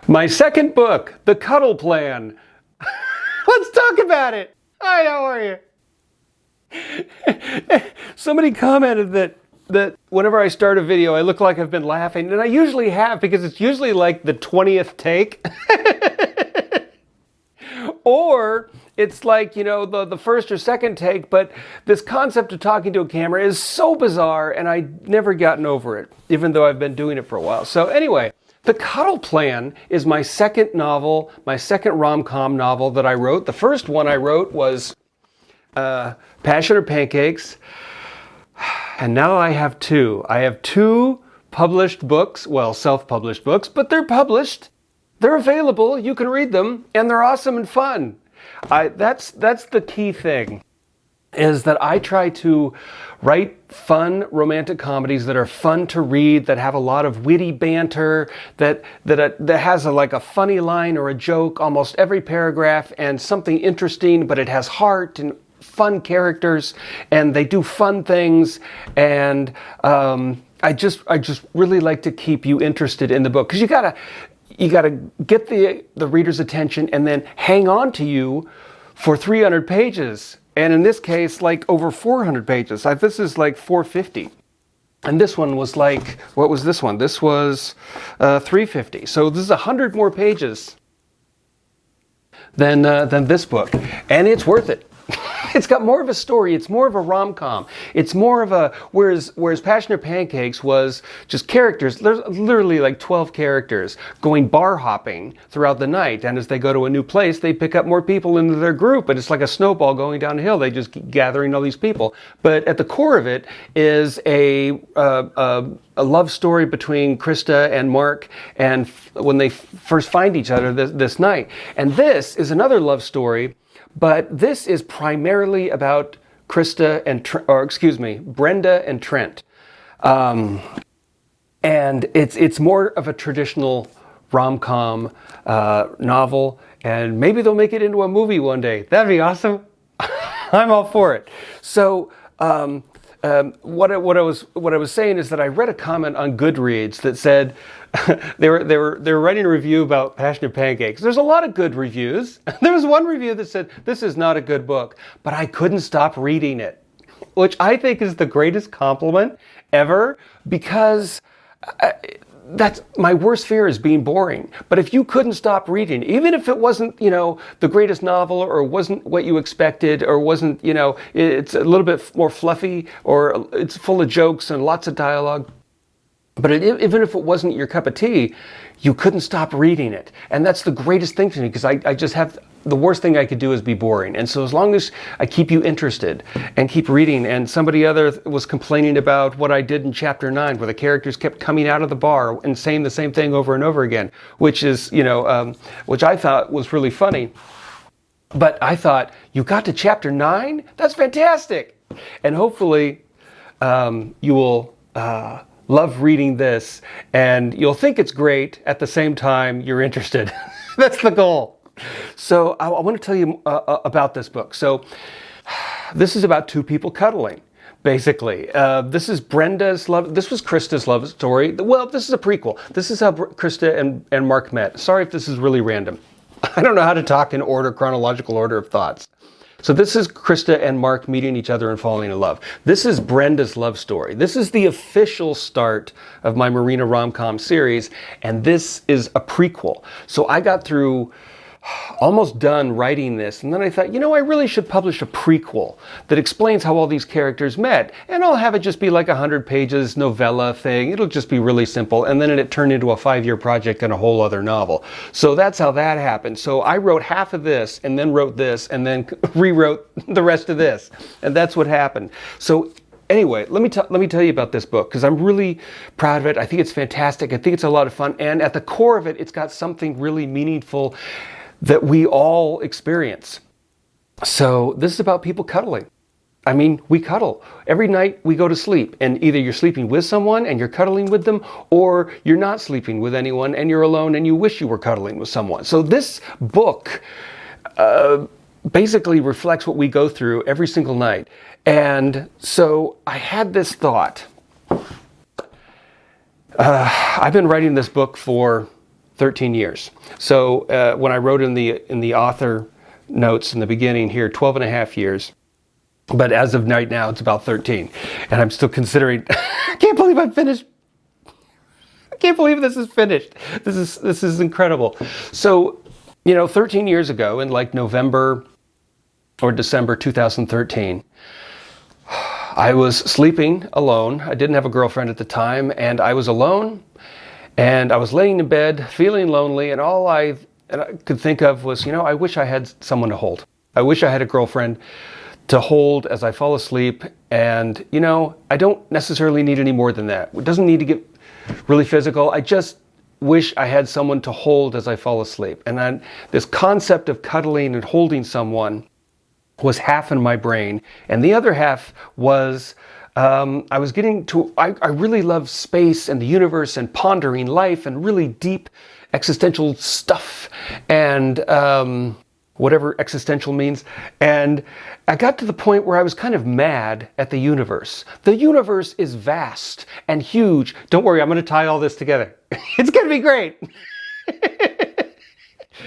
My second book, The Cuddle Plan. Let's talk about it. Hi, how are you? Somebody commented that whenever I start a video, I look like I've been laughing, and I usually have, because it's usually like the 20th take. Or it's like, you know, the first or second take, but this concept of talking to a camera is so bizarre, and I've never gotten over it, even though I've been doing it for a while. So anyway, The Cuddle Plan is my second novel, my second rom-com novel that I wrote. The first one I wrote was Passion or Pancakes, and now I have two. I have two published books, well, self-published books, but they're published. They're available, you can read them, and they're awesome and fun. That's the key thing, is that I try to write fun romantic comedies that are fun to read, that have a lot of witty banter, that has like a funny line or a joke almost every paragraph, and something interesting, but it has heart and fun characters, and they do fun things, and I just really like to keep you interested in the book, because you gotta get the reader's attention and then hang on to you for 300 pages. And in this case, like over 400 pages. This is like 450. And this one was like, what was this one? This was 350. So this is 100 more pages than this book. And it's worth it. It's got more of a story. It's more of a rom-com. It's more of a, whereas Passion or Pancakes was just characters. There's literally like 12 characters going bar hopping throughout the night. And as they go to a new place, they pick up more people into their group. And it's like a snowball going downhill. They just keep gathering all these people. But at the core of it is a love story between Krista and Mark, and when they first find each other this night. And this is another love story, but this is primarily about Brenda and Trent. And it's more of a traditional rom-com novel, and maybe they'll make it into a movie one day. That'd be awesome. I'm all for it. So what I was saying is that I read a comment on Goodreads that said they were writing a review about Passion or Pancakes. There's a lot of good reviews. There was one review that said this is not a good book, but I couldn't stop reading it, which I think is the greatest compliment ever, because that's my worst fear, is being boring. But if you couldn't stop reading, even if it wasn't, you know, the greatest novel, or wasn't what you expected, or wasn't, you know, it's a little bit more fluffy, or it's full of jokes and lots of dialogue, but even if it wasn't your cup of tea, you couldn't stop reading it. And that's the greatest thing to me, because I just have, the worst thing I could do is be boring. And so as long as I keep you interested and keep reading, and somebody other was complaining about what I did in chapter 9, where the characters kept coming out of the bar and saying the same thing over and over again, which is, you know, which I thought was really funny. But I thought, you got to chapter 9? That's fantastic. And hopefully you will love reading this, and you'll think it's great at the same time you're interested. That's the goal. So I want to tell you about this book. So this is about two people cuddling, basically. This is Brenda's love. This was Krista's love story. Well, this is a prequel. This is how Krista and Mark met. Sorry if this is really random. I don't know how to talk in order, chronological order of thoughts. So this is Krista and Mark meeting each other and falling in love. This is Brenda's love story. This is the official start of my Marina rom-com series, and this is a prequel. So I got through, almost done writing this, and then I thought, you know, I really should publish a prequel that explains how all these characters met, and I'll have it just be like 100 pages novella thing. It'll just be really simple, and then it turned into a 5-year project and a whole other novel. So that's how that happened. So I wrote half of this, and then wrote this, and then rewrote the rest of this, and that's what happened. So anyway, let me tell you about this book, because I'm really proud of it. I think it's fantastic. I think it's a lot of fun, and at the core of it, it's got something really meaningful that we all experience. So this is about people cuddling. I mean, we cuddle. Every night we go to sleep, and either you're sleeping with someone and you're cuddling with them, or you're not sleeping with anyone and you're alone and you wish you were cuddling with someone. So this book basically reflects what we go through every single night. And so I had this thought. I've been writing this book for 13 years. So when I wrote in the author notes in the beginning here, 12 and a half years. But as of right now, it's about 13. And I'm still considering, I can't believe I'm finished. I can't believe this is finished. This is incredible. So, 13 years ago in like November or December 2013, I was sleeping alone. I didn't have a girlfriend at the time, and I was alone, and I was laying in bed feeling lonely, and all I could think of was, I wish I had someone to hold. I wish I had a girlfriend to hold as I fall asleep, and I don't necessarily need any more than that. It doesn't need to get really physical. I just wish I had someone to hold as I fall asleep. And then this concept of cuddling and holding someone was half in my brain, and the other half was I was getting to, I really love space and the universe and pondering life and really deep existential stuff and whatever existential means. And I got to the point where I was kind of mad at the universe. The universe is vast and huge. Don't worry, I'm going to tie all this together. It's going to be great.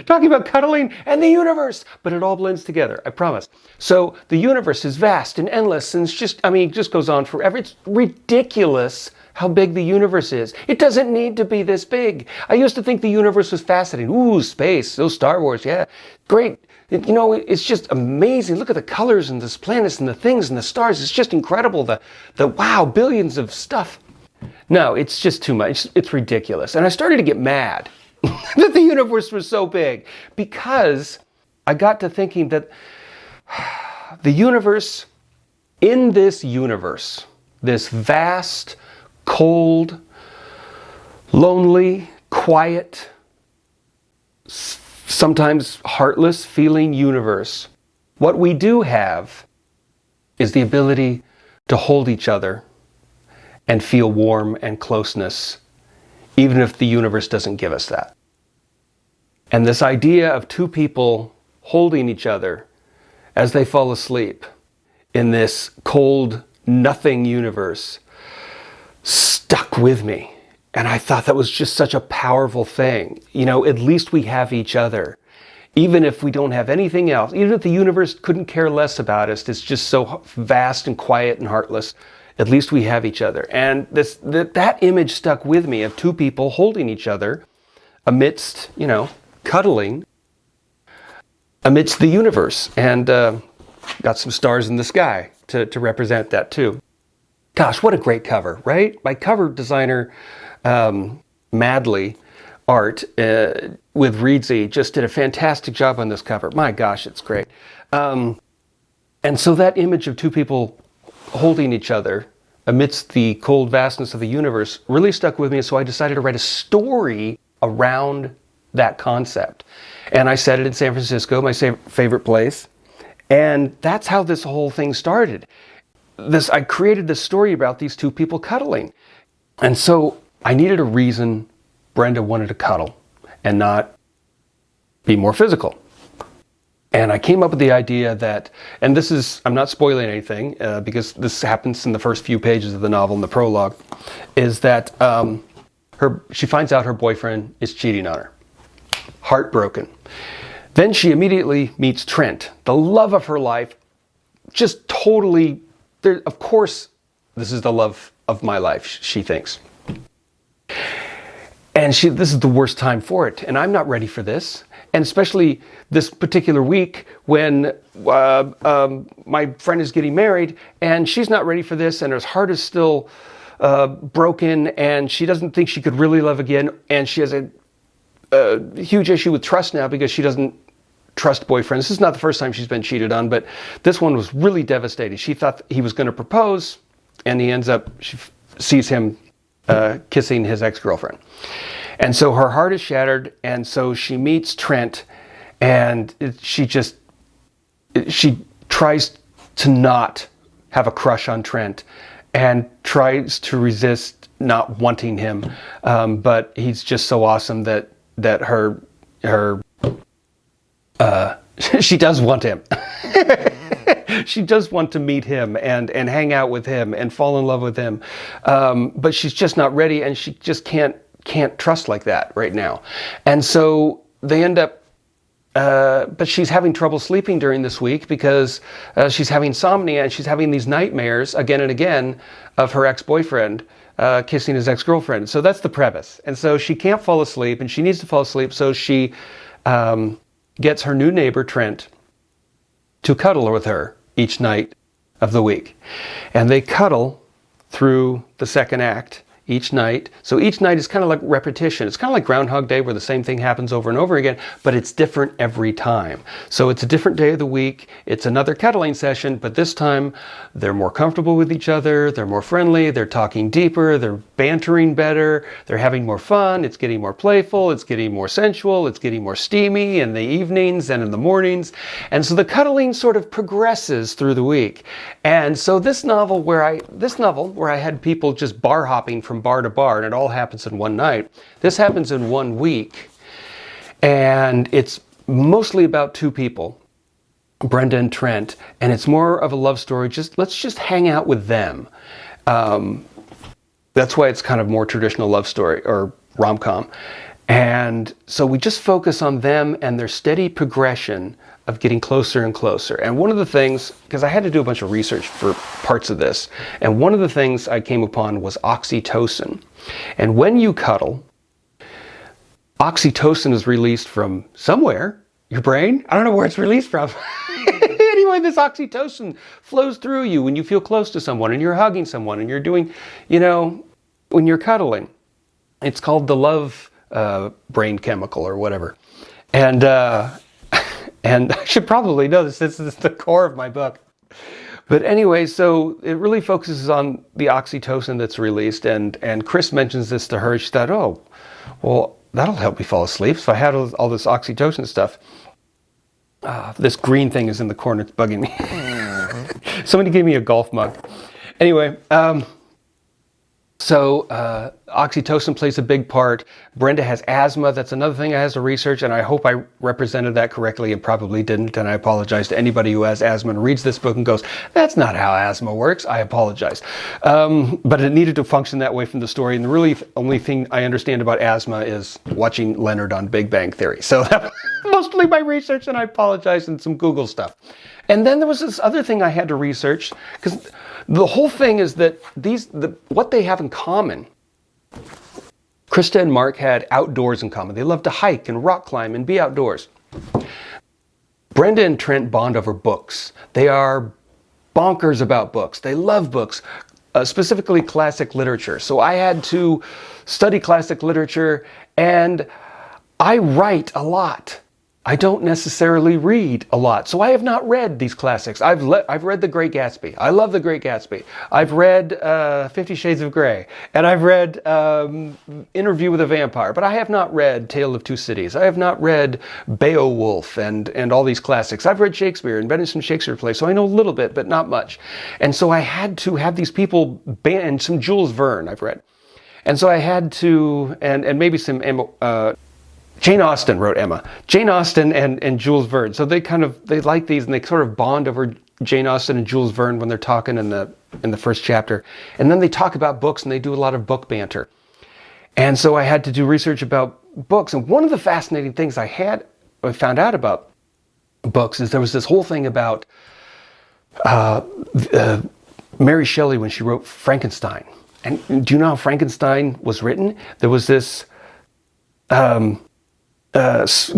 Talking about cuddling and the universe, but it all blends together, I promise. So the universe is vast and endless, and it's just, it just goes on forever. It's ridiculous how big the universe is. It doesn't need to be this big. I used to think the universe was fascinating. Ooh, space, those Star Wars, yeah, great. It's just amazing. Look at the colors and the planets and the things and the stars. It's just incredible. The wow, billions of stuff. No, it's just too much. It's ridiculous. And I started to get mad that the universe was so big, because I got to thinking that the universe, in this universe, this vast, cold, lonely, quiet, sometimes heartless feeling universe, what we do have is the ability to hold each other and feel warm and closeness, even if the universe doesn't give us that. And this idea of two people holding each other as they fall asleep in this cold, nothing universe stuck with me. And I thought that was just such a powerful thing. At least we have each other. Even if we don't have anything else, even if the universe couldn't care less about us, it's just so vast and quiet and heartless, at least we have each other. And that image stuck with me of two people holding each other amidst, cuddling amidst the universe. And got some stars in the sky to represent that too. Gosh, what a great cover, right? My cover designer, MadliArt, with Reedsy, just did a fantastic job on this cover. My gosh, it's great. And so that image of two people holding each other amidst the cold vastness of the universe really stuck with me, so I decided to write a story around that concept. And I set it in San Francisco, my favorite place, and that's how this whole thing started. I created this story about these two people cuddling. And so I needed a reason Brenda wanted to cuddle and not be more physical. And I came up with the idea that, and I'm not spoiling anything because this happens in the first few pages of the novel in the prologue, is that she finds out her boyfriend is cheating on her. Heartbroken. Then she immediately meets Trent, the love of her life, just totally, of course, this is the love of my life, she thinks. And this is the worst time for it, and I'm not ready for this. And especially this particular week when my friend is getting married, and she's not ready for this, and her heart is still broken, and she doesn't think she could really love again, and she has a huge issue with trust now because she doesn't trust boyfriends. This is not the first time she's been cheated on, but this one was really devastating. She thought he was going to propose, and she sees him kissing his ex-girlfriend. And so her heart is shattered, and so she meets Trent, and she tries to not have a crush on Trent and tries to resist not wanting him. But he's just so awesome that she does want him. She does want to meet him and hang out with him and fall in love with him. But she's just not ready, and she just can't can't trust like that right now. And so they end up, but she's having trouble sleeping during this week because she's having insomnia and she's having these nightmares again and again of her ex-boyfriend kissing his ex-girlfriend. So that's the premise. And so she can't fall asleep and she needs to fall asleep. So she gets her new neighbor, Trent, to cuddle with her each night of the week. And they cuddle through the second act each night. So each night is kind of like repetition. It's kind of like Groundhog Day where the same thing happens over and over again, but it's different every time. So it's a different day of the week. It's another cuddling session, but this time they're more comfortable with each other. They're more friendly. They're talking deeper. They're bantering better. They're having more fun. It's getting more playful. It's getting more sensual. It's getting more steamy in the evenings and in the mornings. And so the cuddling sort of progresses through the week. And so this novel where I had people just bar hopping from bar to bar, and it all happens in one night. This happens in 1 week, and it's mostly about 2 people, Brenda and Trent, and it's more of a love story. Let's just hang out with them. That's why it's kind of more traditional love story or rom-com. And so we just focus on them and their steady progression of getting closer and closer. And one of the things, because I had to do a bunch of research for parts of this, and one of the things I came upon was oxytocin. And when you cuddle, oxytocin is released from somewhere, your brain. I don't know where it's released from. Anyway, this oxytocin flows through you when you feel close to someone and you're hugging someone and you're doing, when you're cuddling. It's called the love brain chemical or whatever. And I should probably know this. This is the core of my book. But anyway, so it really focuses on the oxytocin that's released. And Chris mentions this to her. She thought, oh, well, that'll help me fall asleep. So I had all this oxytocin stuff. This green thing is in the corner. It's bugging me. Somebody gave me a golf mug. Anyway, so oxytocin plays a big part. Brenda has asthma. That's another thing I have to research, and I hope I represented that correctly and probably didn't, and I apologize to anybody who has asthma and reads this book and goes, that's not how asthma works. I apologize. But it needed to function that way from the story, and the really only thing I understand about asthma is watching Leonard on Big Bang Theory. So that was mostly my research, and I apologize, and some Google stuff. And then there was this other thing I had to research, because the whole thing is that what they have in common, Krista and Mark had outdoors in common. They loved to hike and rock climb and be outdoors. Brenda and Trent bond over books. They are bonkers about books. They love books, specifically classic literature. So I had to study classic literature, and I write a lot. I don't necessarily read a lot, so I have not read these classics. I've read The Great Gatsby. I love The Great Gatsby. I've read 50 Shades of Grey, and I've read Interview with a Vampire, but I have not read Tale of Two Cities. I have not read Beowulf and all these classics. I've read Shakespeare and been in some Shakespeare plays, so I know a little bit, but not much. And so I had to have these people, and some Jules Verne I've read. And so I had to, and maybe some Jane Austen wrote Emma. Jane Austen and Jules Verne. So they like these, and they sort of bond over Jane Austen and Jules Verne when they're talking in the first chapter. And then they talk about books, and they do a lot of book banter. And so I had to do research about books. And one of the fascinating things I found out about books is there was this whole thing about Mary Shelley when she wrote Frankenstein. And do you know how Frankenstein was written? There was this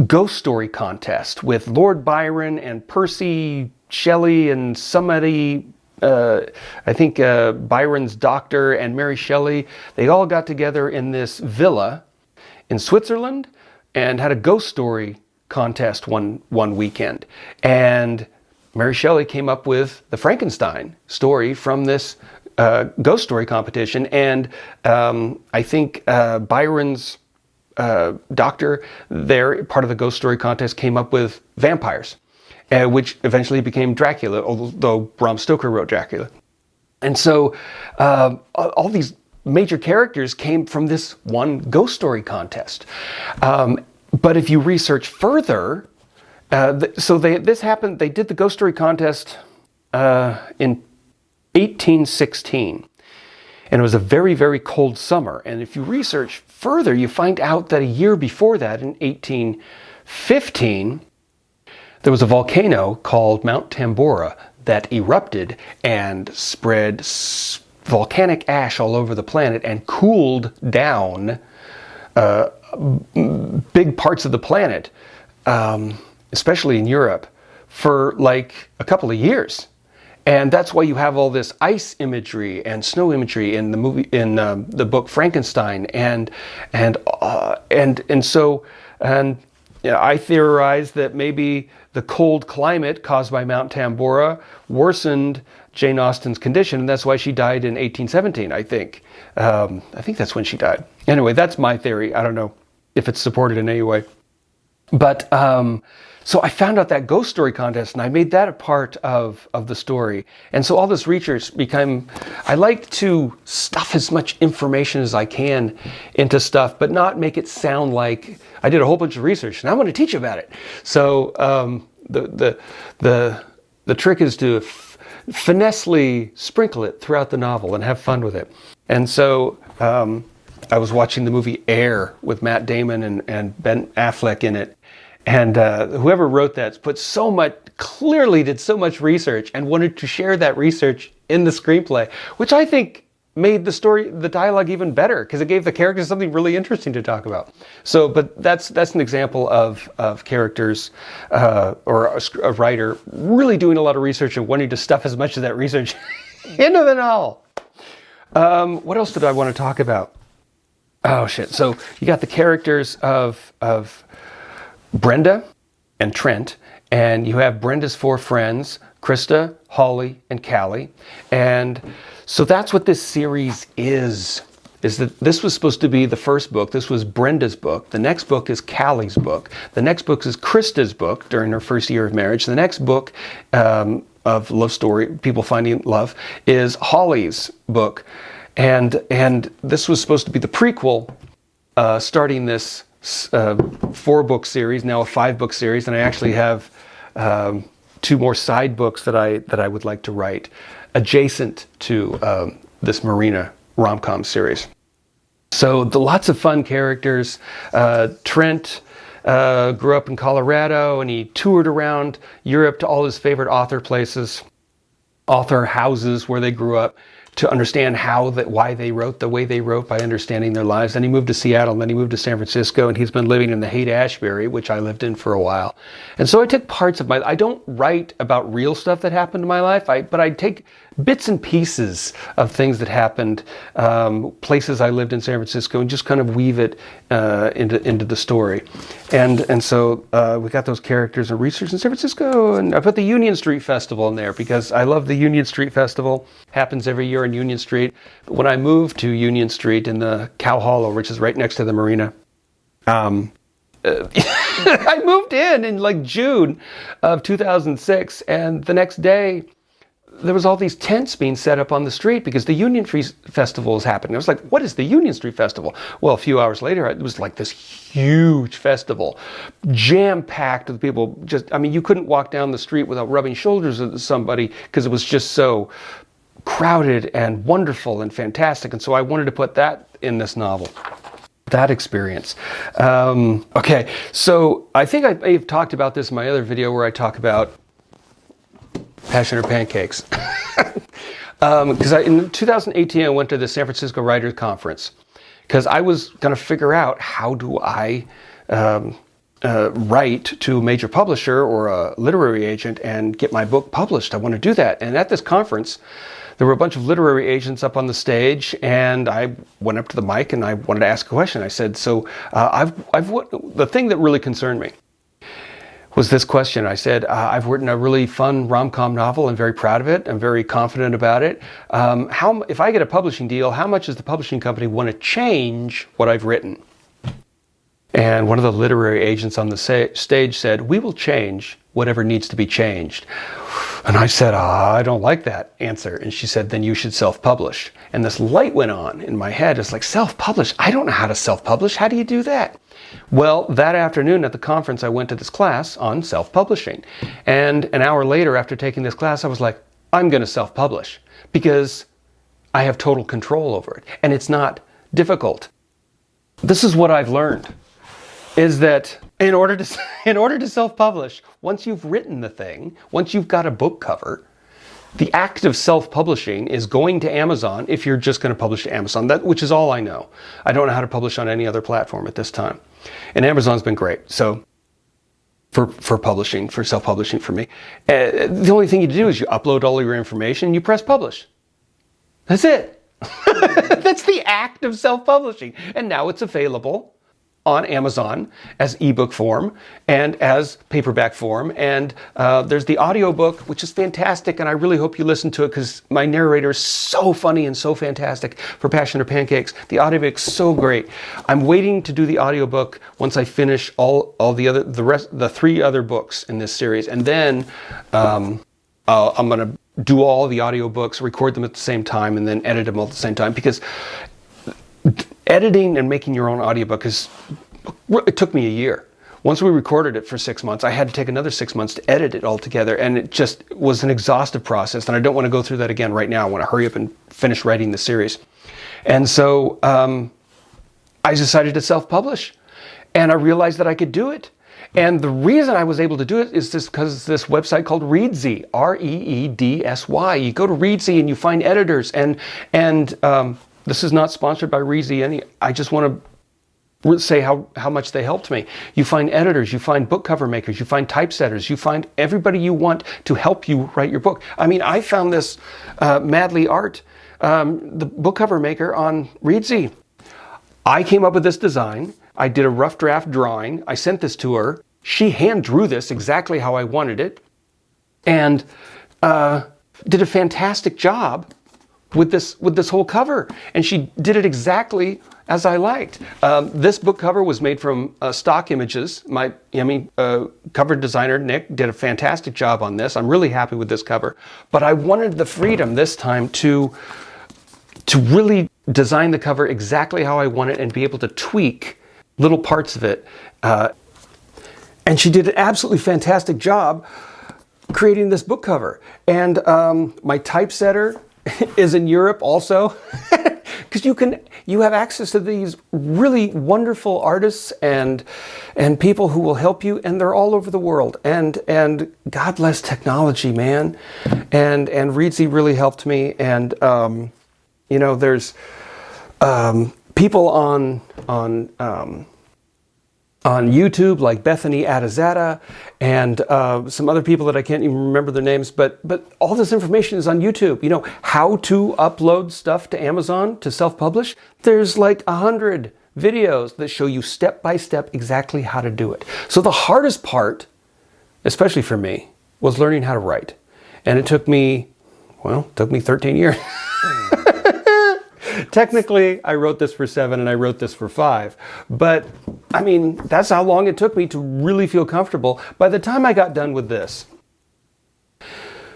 ghost story contest with Lord Byron and Percy Shelley and somebody, I think Byron's doctor and Mary Shelley. They all got together in this villa in Switzerland and had a ghost story contest one weekend. And Mary Shelley came up with the Frankenstein story from this ghost story competition. And I think Byron's doctor there, part of the ghost story contest, came up with vampires, which eventually became Dracula, although Bram Stoker wrote Dracula. And so all these major characters came from this one ghost story contest. But if you research further, this happened, they did the ghost story contest in 1816. And it was a very, very cold summer. And if you research further, you find out that a year before that, in 1815, there was a volcano called Mount Tambora that erupted and spread volcanic ash all over the planet and cooled down big parts of the planet, especially in Europe, for like a couple of years. And that's why you have all this ice imagery and snow imagery in the movie, in the book Frankenstein, and I theorize that maybe the cold climate caused by Mount Tambora worsened Jane Austen's condition, and that's why she died in 1817. I think that's when she died. Anyway, that's my theory. I don't know if it's supported in any way, but. So I found out that ghost story contest, and I made that a part of the story. And so all this research became, I like to stuff as much information as I can into stuff, but not make it sound like I did a whole bunch of research and I'm going to teach about it. So the trick is to finessely sprinkle it throughout the novel and have fun with it. And so I was watching the movie Air with Matt Damon and Ben Affleck in it. And whoever wrote that clearly did so much research and wanted to share that research in the screenplay, which I think made the dialogue even better because it gave the characters something really interesting to talk about. So, but that's an example of characters or a writer really doing a lot of research and wanting to stuff as much of that research into the novel. What else did I want to talk about? Oh shit! So you got the characters of Brenda and Trent, and you have Brenda's 4 friends, Krista, Holly, and Callie. And so that's what this series is that this was supposed to be the first book. This was Brenda's book. The next book is Callie's book. The next book is Krista's book during her first year of marriage. The next book of love story, people finding love, is Holly's book. And this was supposed to be the prequel starting this 4-book series, now a 5-book series, and I actually have 2 more side books that I would like to write adjacent to this Marina rom-com series. So lots of fun characters. Trent grew up in Colorado, and he toured around Europe to all his favorite author places, author houses where they grew up, to understand why they wrote the way they wrote by understanding their lives. Then he moved to Seattle, and then he moved to San Francisco, and he's been living in the Haight-Ashbury, which I lived in for a while. And so I took parts of I don't write about real stuff that happened in my life, but I take bits and pieces of things that happened, places I lived in San Francisco, and just kind of weave it into the story. And so we got those characters and research in San Francisco, and I put the Union Street Festival in there because I love the Union Street Festival. Happens every year in Union Street. But when I moved to Union Street in the Cow Hollow, which is right next to the marina, I moved in like June of 2006, and the next day there was all these tents being set up on the street because the Union Street Festival is happening. I was like, what is the Union Street Festival? Well, a few hours later, it was like this huge festival, jam-packed with people. You couldn't walk down the street without rubbing shoulders with somebody because it was just so crowded and wonderful and fantastic. And so I wanted to put that in this novel, that experience. Okay, so I think I may have talked about this in my other video where I talk about Passion or Pancakes. Because in 2018, I went to the San Francisco Writers Conference because I was going to figure out how do I write to a major publisher or a literary agent and get my book published. I want to do that. And at this conference, there were a bunch of literary agents up on the stage, and I went up to the mic and I wanted to ask a question. I said, so the thing that really concerned me was this question. I said, I've written a really fun rom-com novel. I'm very proud of it. I'm very confident about it. If I get a publishing deal, how much does the publishing company want to change what I've written? And one of the literary agents on the stage said, we will change whatever needs to be changed. And I said, I don't like that answer. And she said, then you should self-publish. And this light went on in my head. It's like, self-publish? I don't know how to self-publish. How do you do that? Well, that afternoon at the conference, I went to this class on self-publishing. And an hour later, after taking this class, I was like, I'm going to self-publish because I have total control over it, and it's not difficult. This is what I've learned, is that in order to self-publish, once you've written the thing, once you've got a book cover, the act of self-publishing is going to Amazon if you're just going to publish to Amazon, which is all I know. I don't know how to publish on any other platform at this time. And Amazon's been great. So for publishing, for self-publishing for me. The only thing you do is you upload all your information and you press publish. That's it. That's the act of self-publishing. And now it's available on Amazon as ebook form and as paperback form. And there's the audiobook, which is fantastic. And I really hope you listen to it because my narrator is so funny and so fantastic for Passion or Pancakes. The audiobook's so great. I'm waiting to do the audiobook once I finish the 3 other books in this series. And then I'm going to do all the audiobooks, record them at the same time, and then edit them all at the same time, because editing and making your own audiobook it took me a year. Once we recorded it for 6 months, I had to take another 6 months to edit it all together, and it just was an exhaustive process, and I don't want to go through that again right now. I want to hurry up and finish writing the series. And so I decided to self-publish, and I realized that I could do it. And the reason I was able to do it is because this website called Reedsy, Reedsy. You go to Reedsy and you find editors, and this is not sponsored by Reedsy. I just want to say how much they helped me. You find editors, you find book cover makers, you find typesetters, you find everybody you want to help you write your book. I mean, I found this MadliArt, the book cover maker, on Reedsy. I came up with this design. I did a rough draft drawing. I sent this to her. She hand drew this exactly how I wanted it, and did a fantastic job with this whole cover. And she did it exactly as I liked. This book cover was made from stock images. My cover designer, Nick, did a fantastic job on this. I'm really happy with this cover. But I wanted the freedom this time to really design the cover exactly how I want it and be able to tweak little parts of it. And she did an absolutely fantastic job creating this book cover. And my typesetter is in Europe also, because you have access to these really wonderful artists and people who will help you, and they're all over the world. And God bless technology, man. And Reedsy really helped me. And there's people on YouTube like Bethany Adazada and some other people that I can't even remember their names, but all this information is on YouTube. You know, how to upload stuff to Amazon to self-publish. There's like 100 videos that show you step by step exactly how to do it. So the hardest part, especially for me, was learning how to write. And it took me 13 years. Technically, I wrote this for 7 and I wrote this for 5. But, I mean, that's how long it took me to really feel comfortable. By the time I got done with this,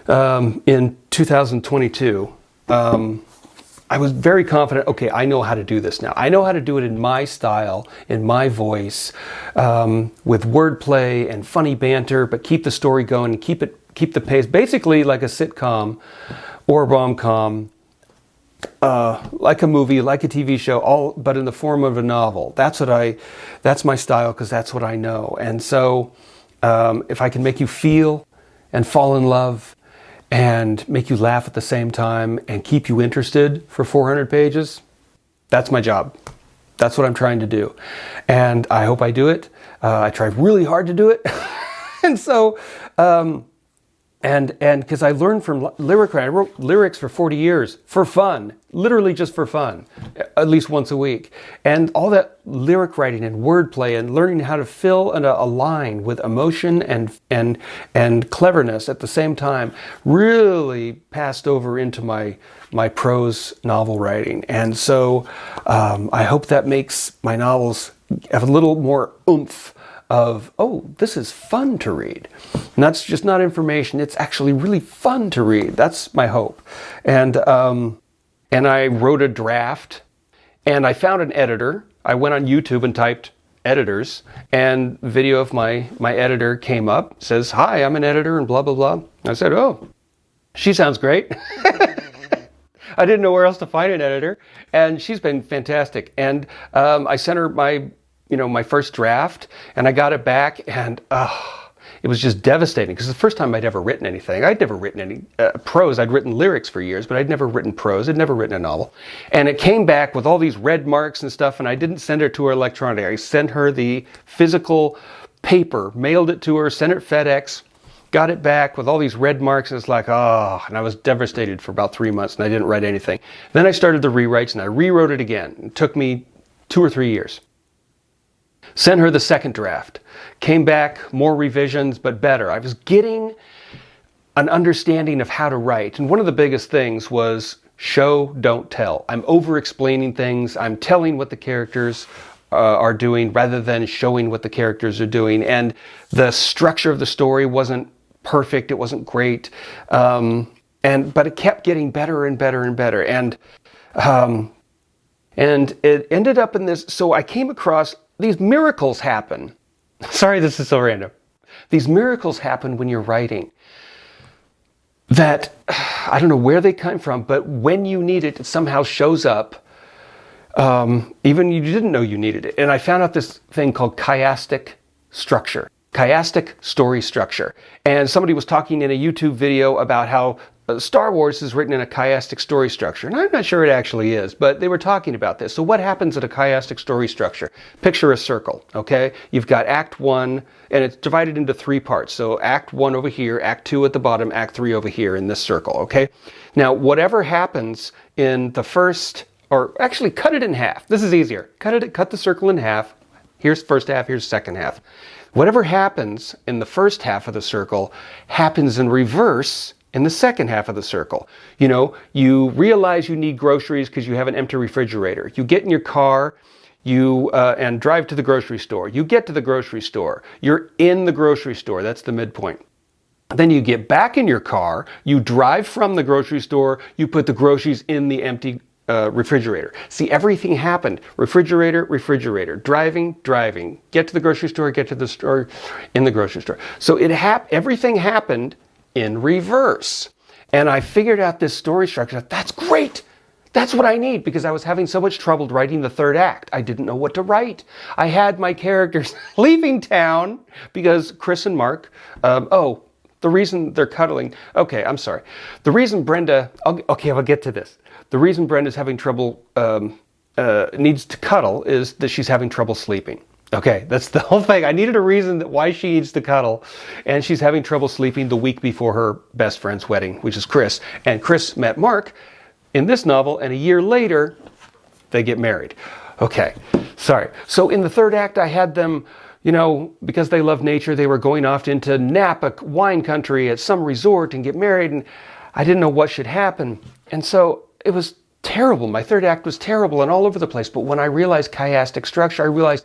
in 2022, I was very confident, okay, I know how to do this now. I know how to do it in my style, in my voice, with wordplay and funny banter, but keep the story going and keep the pace. Basically like a sitcom or a rom-com. Like a movie, like a TV show, but in the form of a novel. That's my style, because that's what I know. And so if I can make you feel and fall in love and make you laugh at the same time and keep you interested for 400 pages, that's my job. That's what I'm trying to do. And I hope I do it. I try really hard to do it. And so, and because I learned from lyric writing, I wrote lyrics for 40 years for fun, literally just for fun, at least once a week. And all that lyric writing and wordplay and learning how to fill a line with emotion and cleverness at the same time really passed over into my prose novel writing. And so I hope that makes my novels have a little more oomph of, oh, this is fun to read. And that's just not information, it's actually really fun to read. That's my hope. And I wrote a draft, and I found an editor. I went on YouTube and typed editors, and video of my editor came up, says, "Hi, I'm an editor," and blah, blah, blah. I said, "Oh, she sounds great." I didn't know where else to find an editor, and she's been fantastic. And I sent her my first draft, and I got it back, and it was just devastating because it's the first time I'd ever written anything. I'd never written any prose. I'd written lyrics for years, but I'd never written prose. I'd never written a novel. And it came back with all these red marks and stuff, and I didn't send her to her electronically. I sent her the physical paper, mailed it to her, sent it FedEx, got it back with all these red marks, and it's like, and I was devastated for about 3 months, and I didn't write anything. Then I started the rewrites, and I rewrote it again. It took me 2 or 3 years. Sent her the second draft. Came back, more revisions, but better. I was getting an understanding of how to write. And one of the biggest things was show, don't tell. I'm over-explaining things. I'm telling what the characters are doing rather than showing what the characters are doing. And the structure of the story wasn't perfect. It wasn't great. But it kept getting better and better and better. And it ended up in this. So I came across these miracles happen. Sorry, this is so random. These miracles happen when you're writing that I don't know where they come from, but when you need it, it somehow shows up. Even you didn't know you needed it. And I found out this thing called chiastic structure, chiastic story structure. And somebody was talking in a YouTube video about how Star Wars is written in a chiastic story structure. And I'm not sure it actually is, but they were talking about this. So what happens in a chiastic story structure? Picture a circle, okay? You've got Act 1, and it's divided into 3 parts. So Act 1 over here, Act 2 at the bottom, Act 3 over here in this circle, okay? Now, whatever happens in the first, or actually cut it in half. This is easier. Cut the circle in half. Here's first half, here's second half. Whatever happens in the first half of the circle happens in reverse in the second half of the circle. You know, you realize you need groceries because you have an empty refrigerator. You get in your car, and drive to the grocery store. You get to the grocery store. You're in the grocery store. That's the midpoint. Then you get back in your car. You drive from the grocery store. You put the groceries in the empty refrigerator. See, everything happened. Refrigerator, refrigerator. Driving, driving. Get to the grocery store. Get to the store. In the grocery store. So everything happened in reverse. And I figured out this story structure. That's great. That's what I need, because I was having so much trouble writing the third act. I didn't know what to write. I had my characters leaving town because Chris and Mark, the reason they're cuddling. Okay, I'm sorry. The reason Brenda, I'll get to this. The reason Brenda's having trouble, needs to cuddle is that she's having trouble sleeping. Okay, that's the whole thing. I needed a reason why she needs to cuddle, and she's having trouble sleeping the week before her best friend's wedding, which is Chris. And Chris met Mark in this novel, and a year later, they get married. Okay, sorry. So in the third act, I had them, because they love nature, they were going off into Napa wine country at some resort and get married, and I didn't know what should happen. And so it was terrible. My third act was terrible and all over the place. But when I realized chiastic structure, I realized,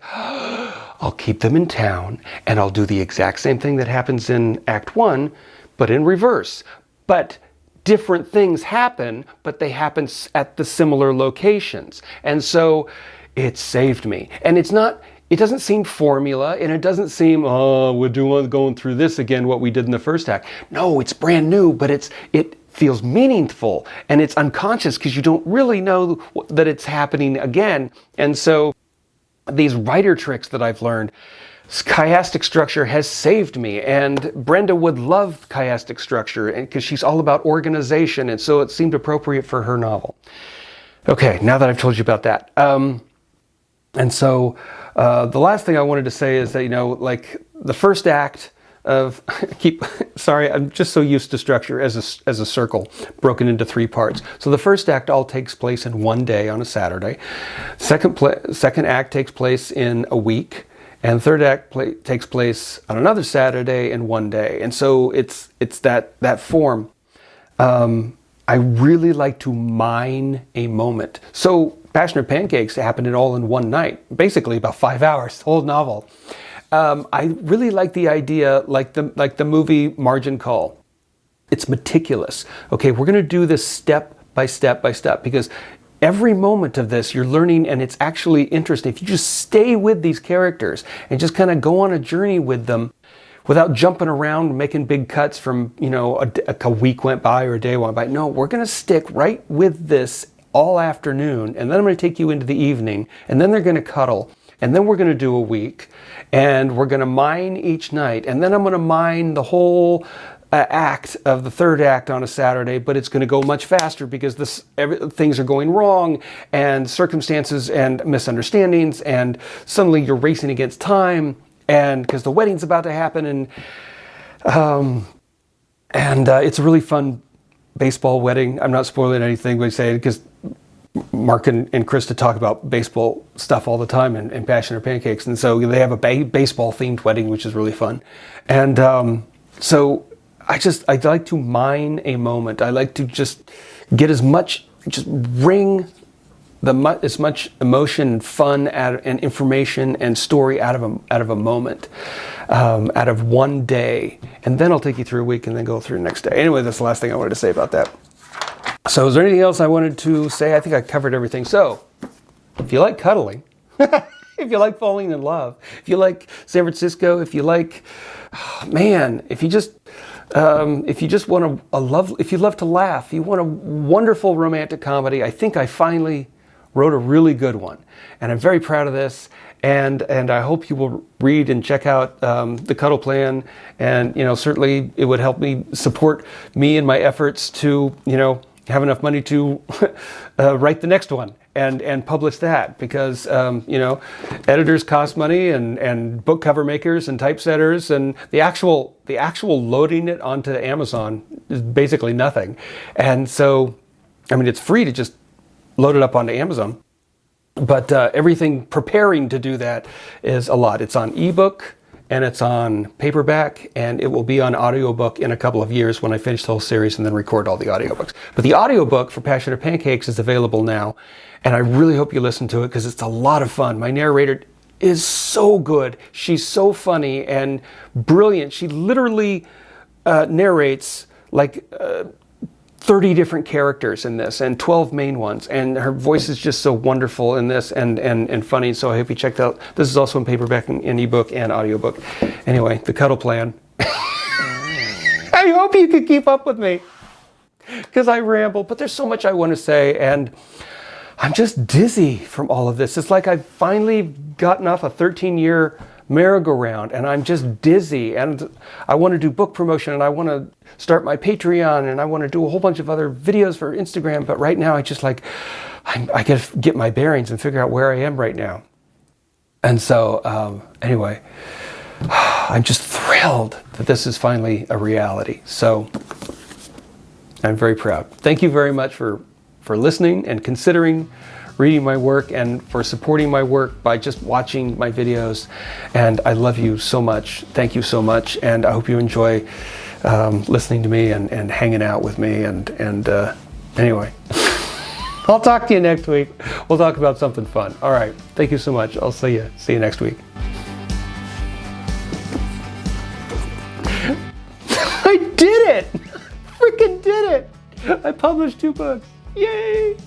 I'll keep them in town and I'll do the exact same thing that happens in Act 1, but in reverse. But different things happen, but they happen at the similar locations. And so it saved me. And it doesn't seem formula, and it doesn't seem, we're going through this again, what we did in the first act. No, it's brand new, but it feels meaningful, and it's unconscious because you don't really know that it's happening again. And so these writer tricks that I've learned, chiastic structure has saved me, and Brenda would love chiastic structure because she's all about organization, and so it seemed appropriate for her novel. Okay, now that I've told you about that. And so the last thing I wanted to say is that, like the first act of, sorry, I'm just so used to structure as a circle broken into 3 parts. So the first act all takes place in one day on a Saturday. Second act takes place in a week. And third act takes place on another Saturday in one day. And so it's that form. I really like to mine a moment. So Passionate Pancakes happened all in one night, basically about 5 hours, the whole novel. I really like the idea, like the movie Margin Call. It's meticulous. Okay, we're going to do this step by step by step, because every moment of this you're learning, and it's actually interesting. If you just stay with these characters and just kind of go on a journey with them, without jumping around, making big cuts from, you know, a week went by or a day went by. No, we're going to stick right with this all afternoon, and then I'm going to take you into the evening, and then they're going to cuddle, and then we're going to do a week, and we're going to mine each night, and then I'm going to mine the whole act of the third act on a Saturday, but it's going to go much faster because things are going wrong, and circumstances and misunderstandings, and suddenly you're racing against time, and because the wedding's about to happen, and it's a really fun baseball wedding. I'm not spoiling anything by saying, because Mark and Krista talk about baseball stuff all the time in Passion or Pancakes, and so they have a baseball themed wedding, which is really fun. And so I like to mine a moment. I like to just get as much, just wring as much emotion and fun and information and story out of a moment, out of one day, and then I'll take you through a week and then go through the next day. Anyway, that's the last thing I wanted to say about that. So is there anything else I wanted to say? I think I covered everything. So if you like cuddling, if you like falling in love, if you like San Francisco, if you like, if you just want if you love to laugh, you want a wonderful romantic comedy, I think I finally wrote a really good one, and I'm very proud of this. And I hope you will read and check out the Cuddle Plan, and certainly it would help me support me in my efforts to have enough money to write the next one and publish that, because editors cost money, and book cover makers and typesetters, and the actual loading it onto Amazon is basically nothing. And so it's free to just load it up onto Amazon, but everything preparing to do that is a lot. It's on ebook and it's on paperback, and it will be on audiobook in a couple of years when I finish the whole series and then record all the audiobooks. But the audiobook for Passion or Pancakes is available now, and I really hope you listen to it because it's a lot of fun. My narrator is so good. She's so funny and brilliant. She literally narrates like 30 different characters in this, and 12 main ones, and her voice is just so wonderful in this, and funny. So I hope you checked out. This is also in paperback and ebook and audiobook. Anyway, the Cuddle Plan. I hope you can keep up with me, because I ramble, but there's so much I want to say, and I'm just dizzy from all of this. It's like I've finally gotten off a 13-year merry-go-round, and I'm just dizzy, and I want to do book promotion, and I want to start my Patreon, and I want to do a whole bunch of other videos for Instagram, but right now I just I gotta get my bearings and figure out where I am right now. And so anyway, I'm just thrilled that this is finally a reality. So I'm very proud. Thank you very much for listening and considering reading my work, and for supporting my work by just watching my videos. And I love you so much. Thank you so much. And I hope you enjoy listening to me and hanging out with me. And anyway, I'll talk to you next week. We'll talk about something fun. All right. Thank you so much. I'll see you next week. I did it! Freaking did it! I published 2 books. Yay!